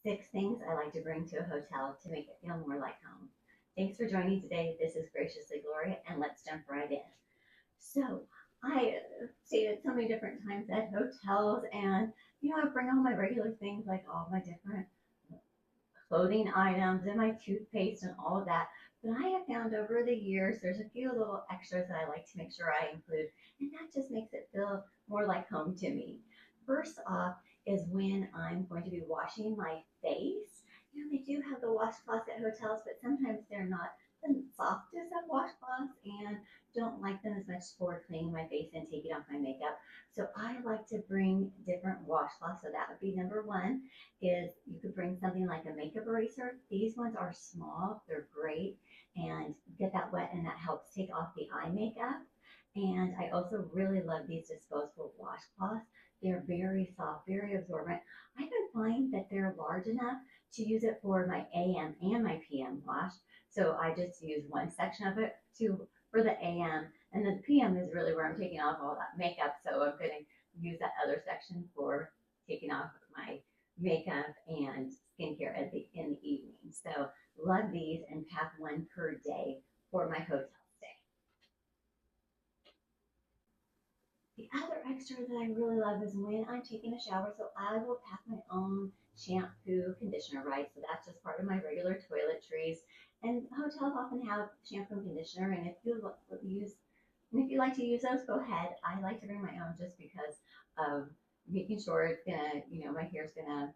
6 things I like to bring to a hotel to make it feel more like home. Thanks for joining today. This is Graciously Gloria, and let's jump right in. So, I stayed at so many different times at hotels, and I bring all my regular things like all my different clothing items and my toothpaste and all of that. But I have found over the years there's a few little extras that I like to make sure I include, and that just makes it feel more like home to me. First off is when I'm going to be washing my face. They do have the washcloths at hotels, but sometimes they're not the softest of washcloths and don't like them as much for cleaning my face and taking off my makeup. So I like to bring different washcloths. So that would be number one, is you could bring something like a makeup eraser. These ones are small, they're great, and get that wet and that helps take off the eye makeup. And I also really love these disposable washcloths. They're very soft, very absorbent. I can find that they're large enough to use it for my AM and my PM wash. So I just use one section of it for the AM, and then the PM is really where I'm taking off all that makeup. So I'm going to use that other section for taking off my makeup and skincare in the evening. So love these, and pack one per day for my hotel stay. The other extra that I really love is when I'm taking a shower. So I will pack my own shampoo conditioner, right? So that's just part of my regular toiletries. And hotels often have shampoo and conditioner, and if you like to use those, go ahead. I like to bring my own just because of making sure it's gonna, my hair's gonna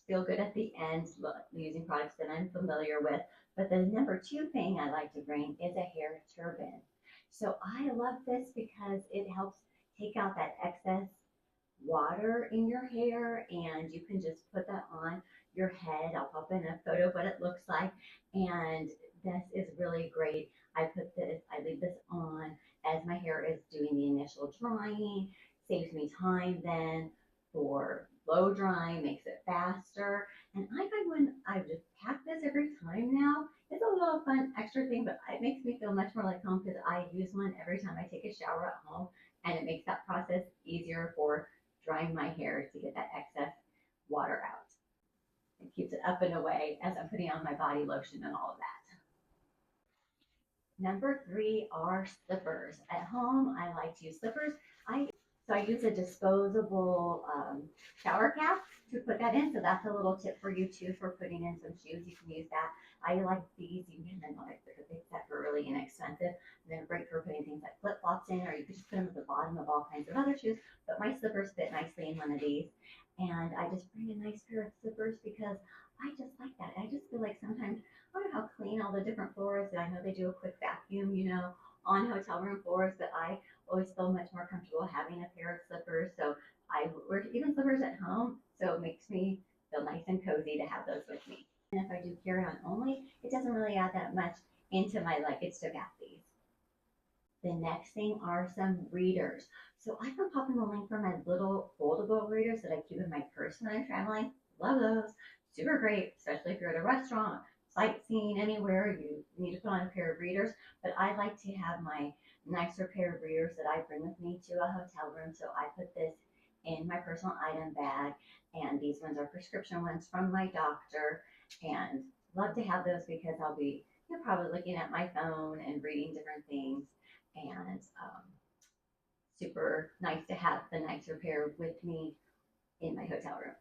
feel good at the end using products that I'm familiar with. But the number two thing I like to bring is a hair turban. So I love this because it helps take out that excess water in your hair, and you can just put that on your head. I'll pop in a photo of what it looks like, and this is really great. I leave this on as my hair is doing the initial drying, saves me time then for blow drying, makes it faster. And I find when I just pack this every time now, it's a little fun extra thing, but it makes me feel much more like home because I use one every time I take a shower at home, and it makes that process easier for drying my hair to get that excess water out. It keeps it up and away as I'm putting on my body lotion and all of that. Number three are slippers. At home, I like to use slippers. I use a disposable shower cap to put that in. So that's a little tip for you too for putting in some shoes. You can use that. I like these. You can get them like a big set for really inexpensive. They're great for putting things like flip flops in, or you could just put them at the bottom of all kinds of other shoes. But my slippers fit nicely in one of these, and I just bring a nice pair of slippers because I just like that. I just feel like sometimes I don't know how clean all the different floors. I know they do a quick vacuum, on hotel room floors, but I always feel much more comfortable having a pair of slippers. So I wear even slippers at home, so it makes me feel nice and cozy to have those with me. And if I do carry on only, it doesn't really add that much into my luggage to have these. The next thing are some readers. So I can pop in the link for my little foldable readers that I keep in my purse when I'm traveling. Love those. Super great, especially if you're at a restaurant, sightseeing, anywhere you need to put on a pair of readers. But I like to have my nicer pair of readers that I bring with me to a hotel room. So I put this in my personal item bag, and these ones are prescription ones from my doctor, and love to have those because I'll be probably looking at my phone and reading different things, and super nice to have the nicer pair with me in my hotel room.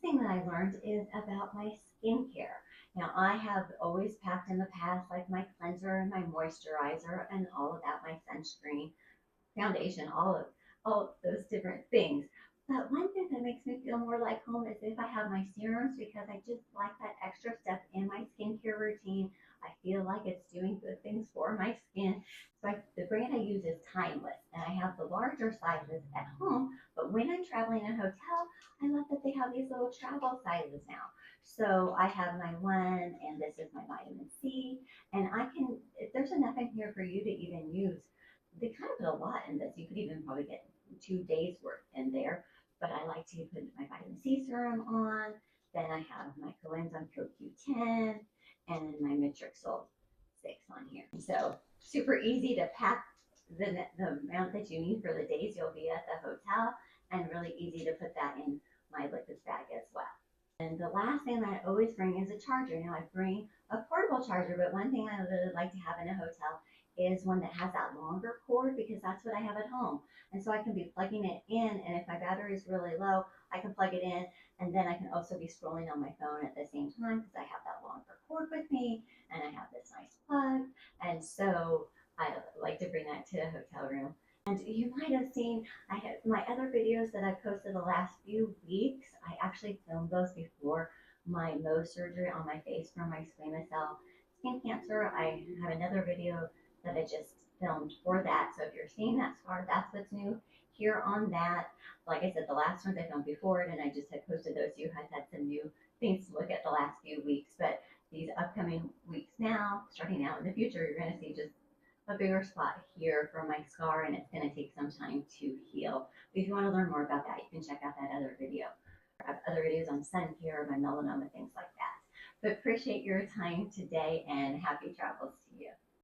Thing that I learned is about my skincare. Now, I have always packed in the past like my cleanser and my moisturizer and all of that, my sunscreen, foundation, all of those different things. But one thing that makes me feel more like home is if I have my serums, because I just like that extra step in my skincare routine. I feel like it's doing good things for my skin. So the brand I use is Timeless, and I have the larger sizes at home. But when I'm traveling in a hotel, I love that they have these little travel sizes now. So I have my one, and this is my vitamin C, and there's enough in here for you to even use. They kind of put a lot in this. You could even probably get 2 days worth in there. But I like to put my vitamin C serum on. Then I have my coenzyme CoQ10 and my Matrixyl 6 on here. So super easy to pack the amount that you need for the days you'll be at the hotel, and really easy to put that in my liquids bag And the last thing that I always bring is a charger. Now I bring a portable charger, but one thing I really like to have in a hotel is one that has that longer cord because that's what I have at home. And so I can be plugging it in, and if my battery is really low, I can plug it in, and then I can also be scrolling on my phone at the same time because I have that longer cord with me, and I have this nice plug. And so I like to bring that to a hotel room. And you might have seen I have my other videos that I've posted the last few weeks. I actually filmed those before my Mohs surgery on my face for my squamous cell skin cancer. I have another video that I just filmed for that. So if you're seeing that scar, that's what's new here on that. Like I said, the last ones I filmed before it, and I just had posted those. You had some new things to look at the last few weeks, but these upcoming weeks now, starting out in the future, you're going to see just a bigger spot here for my scar, and it's going to take some time to heal. But if you want to learn more about that, you can check out that other video. I have other videos on sun care, my melanoma, things like that. But appreciate your time today, and happy travels.